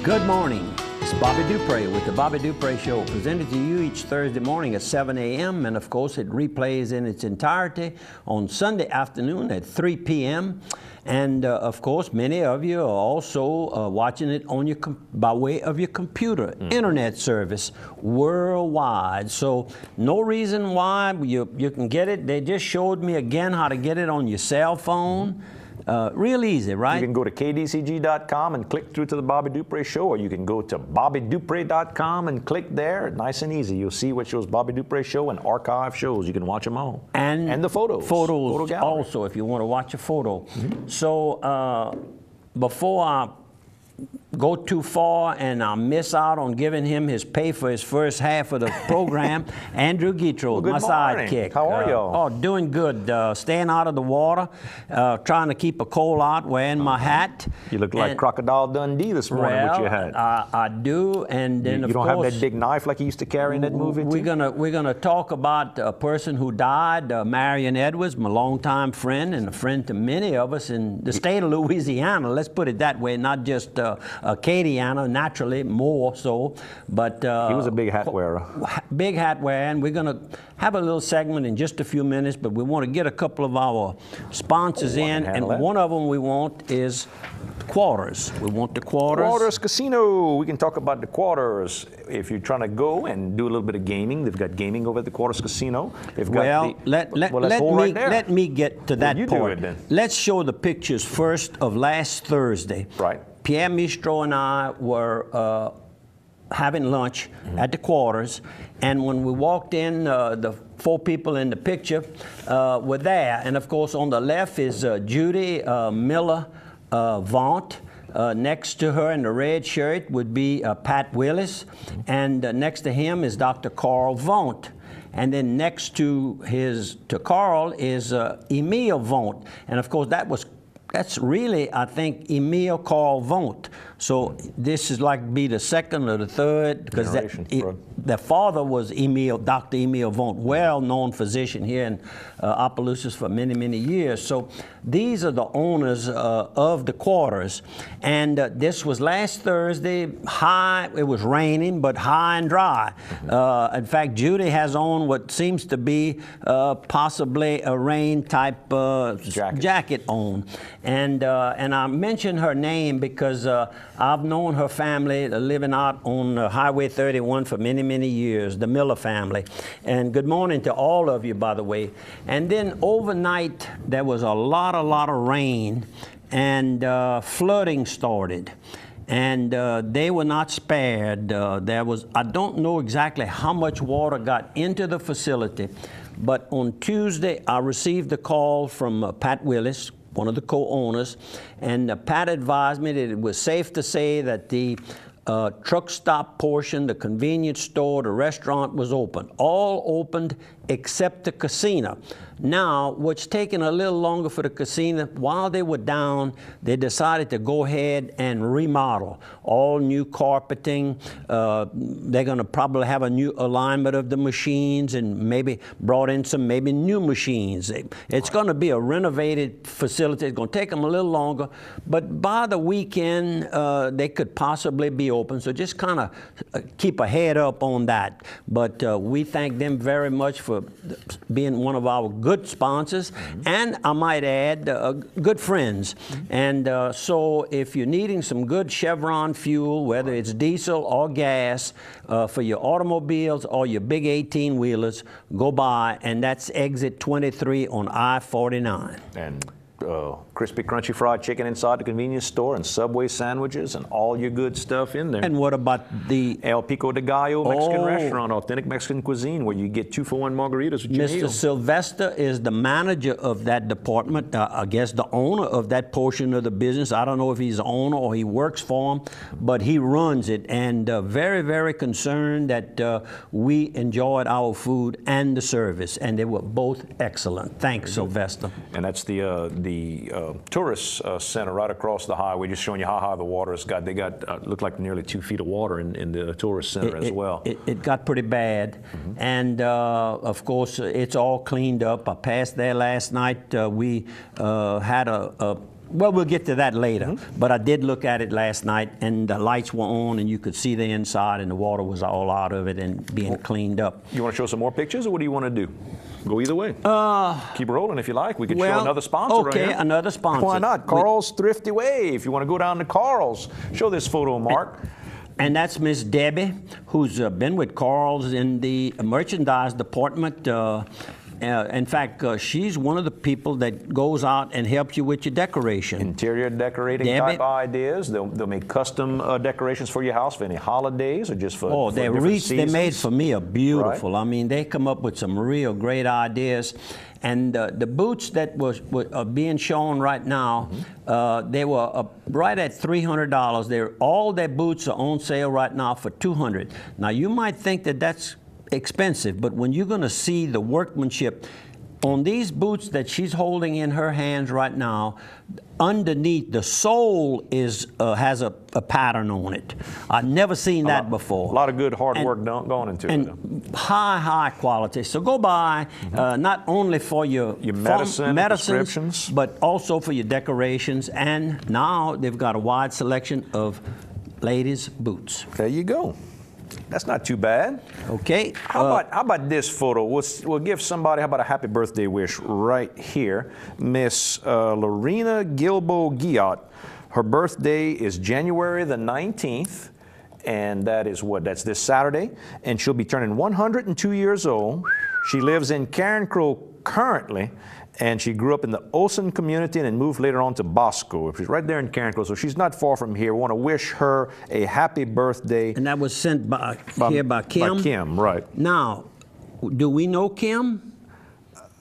Good morning. It's Bobby Dupre with the Bobby Dupre Show, presented to you each Thursday morning at 7 a.m. And of course, it replays in its entirety on Sunday afternoon at 3 p.m. And of course, many of you are also watching it on your by way of your computer, internet service worldwide. So no reason why you can get it. They just showed me again how to get it on your cell phone. Real easy, right? You can go to kdcg.com and click through to the Bobby Dupre Show, or you can go to bobbydupre.com and click there. Nice and easy. You'll see what shows Bobby Dupre Show and archive shows. You can watch them all. And the photos. Photos also, if you want to watch a photo. So before I go too far and I miss out on giving him his pay for his first half of the program, Andrew Guitro, my sidekick. How are y'all? Oh, doing good. Staying out of the water, trying to keep a cold out, wearing my hat. You look like Crocodile Dundee this morning with your hat. I do, and then you don't have that big knife like he used to carry in that movie. We're gonna talk about a person who died, Marion Edwards, my longtime friend and a friend to many of us in the state of Louisiana. Let's put it that way, not just Acadiana, naturally more so, but he was a big hat wearer. Big hat wearer, and we're going to have a little segment in just a few minutes, but we want to get a couple of our sponsors in, and one of them we want is Quarters. We want the Quarters. Quarters Casino. We can talk about the Quarters. If you're trying to go and do a little bit of gaming, they've got gaming over at the Quarters Casino. They've got let me get to that you point. Do it then. Let's show the pictures first of last Thursday. Right. Pierre Mistro and I were having lunch at the Quarters, and when we walked in, the four people in the picture were there. And of course, on the left is Judy Miller Vaught. Next to her in the red shirt would be Pat Willis, and next to him is Dr. Carl Vaught. And then next to Carl is Emile Vaught. And of course, that's really, I think, Emile Carl Vaught. So this is like be the second or the third, because the father was Dr. Emile Vaught, well-known physician here in Opelousas for many, many years. So these are the owners of the Quarters. And this was last Thursday, high, it was raining, but high and dry. In fact, Judy has on what seems to be possibly a rain-type jacket on. And I mention her name because I've known her family living out on Highway 31 for many, many years, the Miller family. And good morning to all of you, by the way. And then overnight, there was a lot of rain, and flooding started. And they were not spared. I don't know exactly how much water got into the facility, but on Tuesday, I received a call from Pat Willis, one of the co-owners, and Pat advised me that it was safe to say that the truck stop portion, the convenience store, the restaurant was open. All opened except the casino. Now, what's taking a little longer for the casino, while they were down, they decided to go ahead and remodel. All new carpeting. They're going to probably have a new alignment of the machines and maybe brought in some new machines. It's going to be a renovated facility. It's going to take them a little longer, but by the weekend, they could possibly be open. So just kind of keep a head up on that. But we thank them very much for being one of our good sponsors, and I might add, good friends. And so if you're needing some good Chevron fuel, whether it's diesel or gas, for your automobiles or your big 18-wheelers, go by, and that's exit 23 on I-49. And crispy, crunchy fried chicken inside the convenience store, and Subway sandwiches, and all your good stuff in there. And what about the El Pico de Gallo Mexican restaurant, authentic Mexican cuisine, where you get 2-for-1 margaritas with your meal. Mr. Sylvester is the manager of that department, I guess the owner of that portion of the business. I don't know if he's the owner or he works for him, but he runs it, and very, very concerned that we enjoyed our food and the service, and they were both excellent. Thanks, Sylvester. And that's the tourist center right across the highway, just showing you how high the water has got. They got, looked like nearly 2 feet of water in the tourist center as well. It got pretty bad. And of course, it's all cleaned up. I passed there last night. We had Well, we'll get to that later. But I did look at it last night, and the lights were on, and you could see the inside, and the water was all out of it and being cleaned up. You want to show some more pictures, or what do you want to do? Go either way. Keep rolling if you like. We can show another sponsor right here. Okay, another sponsor. Why not? Carl's Thrifty Way. If you want to go down to Carl's, show this photo, Mark. And that's Miss Debbie, who's been with Carl's in the merchandise department. In fact, she's one of the people that goes out and helps you with your decoration. Interior decorating type ideas. They'll make custom decorations for your house for any holidays or just for Oh, for the wreaths they made for me are beautiful. Right. I mean, they come up with some real great ideas. And the boots that are being shown right now, they were right at $300. All their boots are on sale right now for $200. Now, you might think that that's expensive, but when you're going to see the workmanship on these boots that she's holding in her hands right now, underneath the sole has a pattern on it. I've never seen that before. A lot of good hard work going into it. And high quality. So go by not only for your medicines, prescriptions, but also for your decorations. And now they've got a wide selection of ladies' boots. There you go. That's not too bad. Okay. How about this photo? We'll give somebody, how about a happy birthday wish right here. Miss Lorena Gilbo-Giot. Her birthday is January the 19th. And that is what? That's this Saturday. And she'll be turning 102 years old. She lives in Carencro currently. And she grew up in the Olsen community and then moved later on to Bosco. She's right there in Carencro, so she's not far from here. We want to wish her a happy birthday. And that was sent by Kim? By Kim, right. Now, do we know Kim?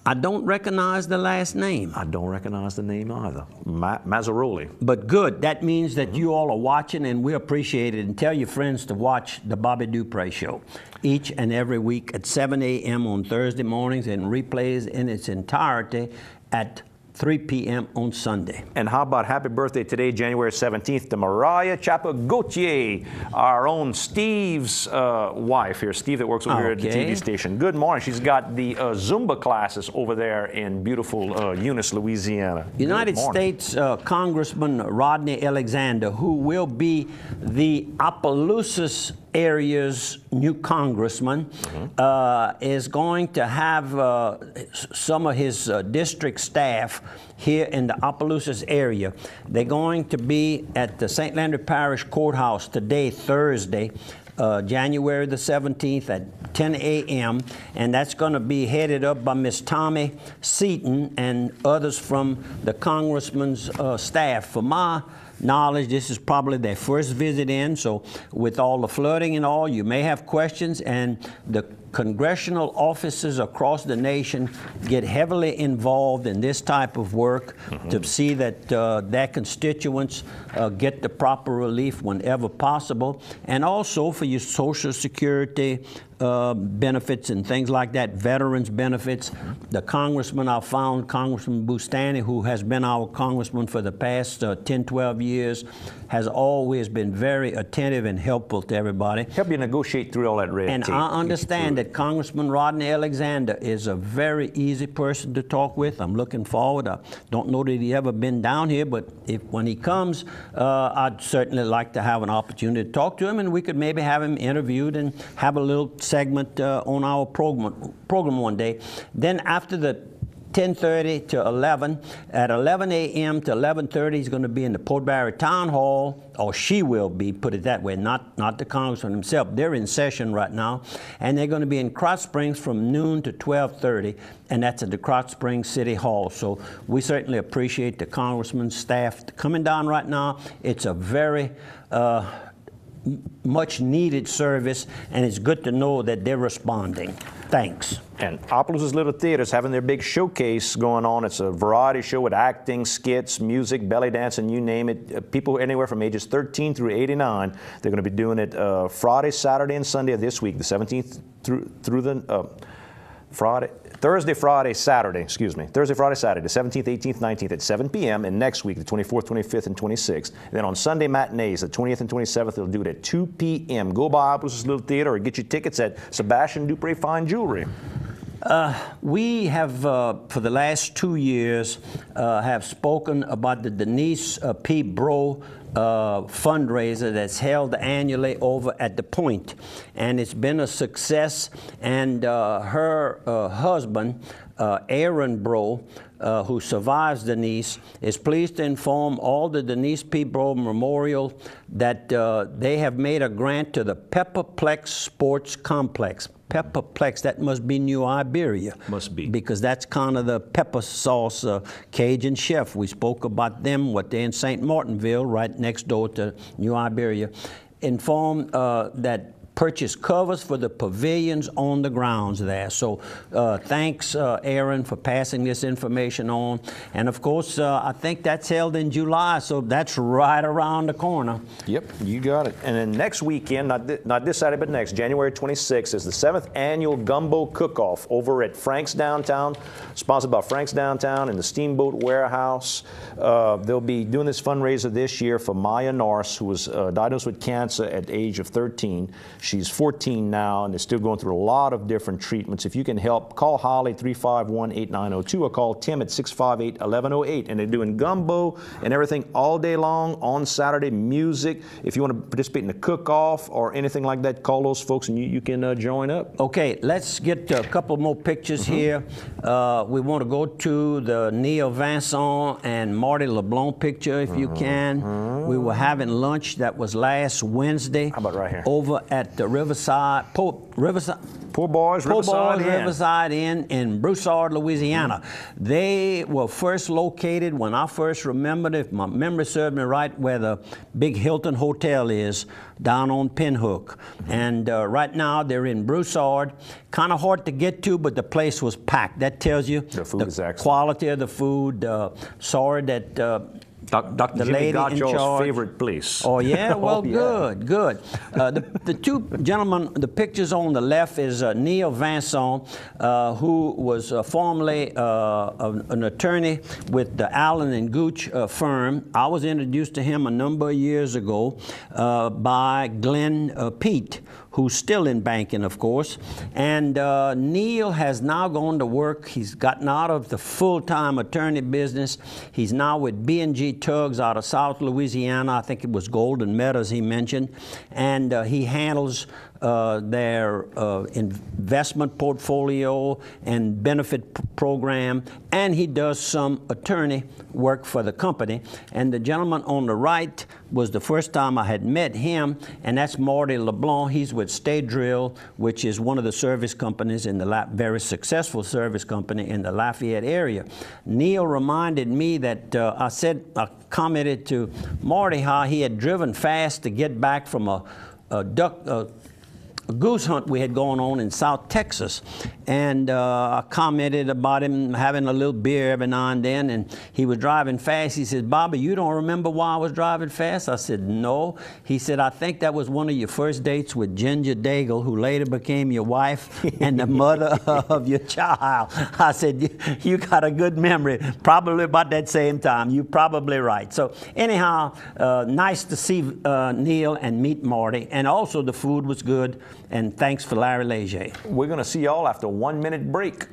I don't recognize the last name. I don't recognize the name either. Mazzaroli. But good. That means that you all are watching, and we appreciate it. And tell your friends to watch the Bobby Dupree Show each and every week at 7 a.m. on Thursday mornings and replays in its entirety at 3 p.m. on Sunday. And how about happy birthday today, January 17th, to Mariah Chapa-Gautier, our own Steve's wife here, Steve that works over here at the TV station. Good morning. She's got the Zumba classes over there in beautiful Eunice, Louisiana. United States Congressman Rodney Alexander, who will be the Opelousas area's new congressman, is going to have some of his district staff here in the Opelousas area. They're going to be at the St. Landry Parish Courthouse today, Thursday, January the 17th at 10 a.m. And that's going to be headed up by Miss Tommy Seaton and others from the congressman's staff. For my knowledge, this is probably their first visit in, so with all the flooding and all, you may have questions, and the congressional offices across the nation get heavily involved in this type of work to see that their constituents get the proper relief whenever possible, and also for your Social Security benefits and things like that, veterans benefits. The congressman I found, Congressman Bustani, who has been our congressman for the past 10, 12 years, has always been very attentive and helpful to everybody. Help you negotiate through all that red tape. And I understand that Congressman Rodney Alexander is a very easy person to talk with. I'm looking forward. I don't know that he's ever been down here, but when he comes, I'd certainly like to have an opportunity to talk to him, and we could maybe have him interviewed and have a little segment on our program one day. Then after the 10:30 to 11. At 11 a.m. to 11:30, he's going to be in the Port Barre Town Hall, or she will be, put it that way, not the congressman himself. They're in session right now, and they're going to be in Krotz Springs from noon to 12:30, and that's at the Krotz Springs City Hall. So we certainly appreciate the congressman's staff coming down right now. It's a very much needed service, and it's good to know that they're responding. Thanks. And Opelousas Little Theater is having their big showcase going on. It's a variety show with acting, skits, music, belly dancing, you name it. People anywhere from ages 13 through 89. They're going to be doing it Friday, Saturday, and Sunday of this week, the 17th through the Thursday, Friday, Saturday, Thursday, Friday, Saturday, the 17th, 18th, 19th at 7 p.m. and next week, the 24th, 25th, and 26th. And then on Sunday matinees, the 20th and 27th, they'll do it at 2 p.m. Go by Opelousas Little Theater or get your tickets at Sebastian Dupree Fine Jewelry. We have, for the last 2 years, have spoken about the Denise P. Bro fundraiser that's held annually over at the Point, and it's been a success. And her husband, Aaron Bro, who survives Denise, is pleased to inform all the Denise P. Bro Memorial that they have made a grant to the Pepperplex Sports Complex. Pepperplex, that must be New Iberia. Must be. Because that's kind of the pepper sauce Cajun chef. We spoke about them, what they're in St. Martinville, right next door to New Iberia. Informed that purchase covers for the pavilions on the grounds there. So thanks, Aaron, for passing this information on. And of course, I think that's held in July, so that's right around the corner. Yep, you got it. And then next weekend, not this Saturday, but next, January 26th, is the 7th annual Gumbo Cook-Off over at Frank's Downtown, sponsored by Frank's Downtown and the Steamboat Warehouse. They'll be doing this fundraiser this year for Maya Norris, who was diagnosed with cancer at the age of 13. She's 14 now, and they're still going through a lot of different treatments. If you can help, call Holly 351-8902 or call Tim at 658-1108. And they're doing gumbo and everything all day long on Saturday, music. If you want to participate in the cook-off or anything like that, call those folks and you can join up. Okay, let's get a couple more pictures here. We want to go to the Neil Vincent and Marty LeBlanc picture, if you can. We were having lunch. That was last Wednesday. How about right here? Over at the Riverside, Poor Boys Riverside Inn in Broussard, Louisiana. They were first located, when I first remembered, if my memory served me right, where the big Hilton Hotel is down on Pinhook. And right now they're in Broussard. Kind of hard to get to, but the place was packed. That tells you the quality of the food. Sorry that Dr. Jimmy Gottschall's favorite place. Oh, yeah? Well, good. The two gentlemen, the pictures on the left is Neil Vincent, who was formerly an attorney with the Allen and Gooch firm. I was introduced to him a number of years ago by Glenn Pete, who's still in banking, of course. And Neil has now gone to work. He's gotten out of the full-time attorney business. He's now with B&G Tugs out of South Louisiana. I think it was Golden Meadows he mentioned. And he handles their investment portfolio and benefit program, and he does some attorney work for the company. And the gentleman on the right was the first time I had met him, and that's Marty LeBlanc. He's with Stay Drill, which is one of the service companies in the very successful service company in the Lafayette area. Neil reminded me that I commented to Marty how he had driven fast to get back from a goose hunt we had going on in South Texas, and I commented about him having a little beer every now and then, and he was driving fast. He said, "Bobby, you don't remember why I was driving fast?" I said, "No." He said, "I think that was one of your first dates with Ginger Daigle, who later became your wife and the mother of your child." I said, "You got a good memory, probably about that same time. You're probably right." So anyhow, nice to see Neil and meet Marty, and also the food was good. And thanks for Larry Leger. We're going to see y'all after a 1-minute break.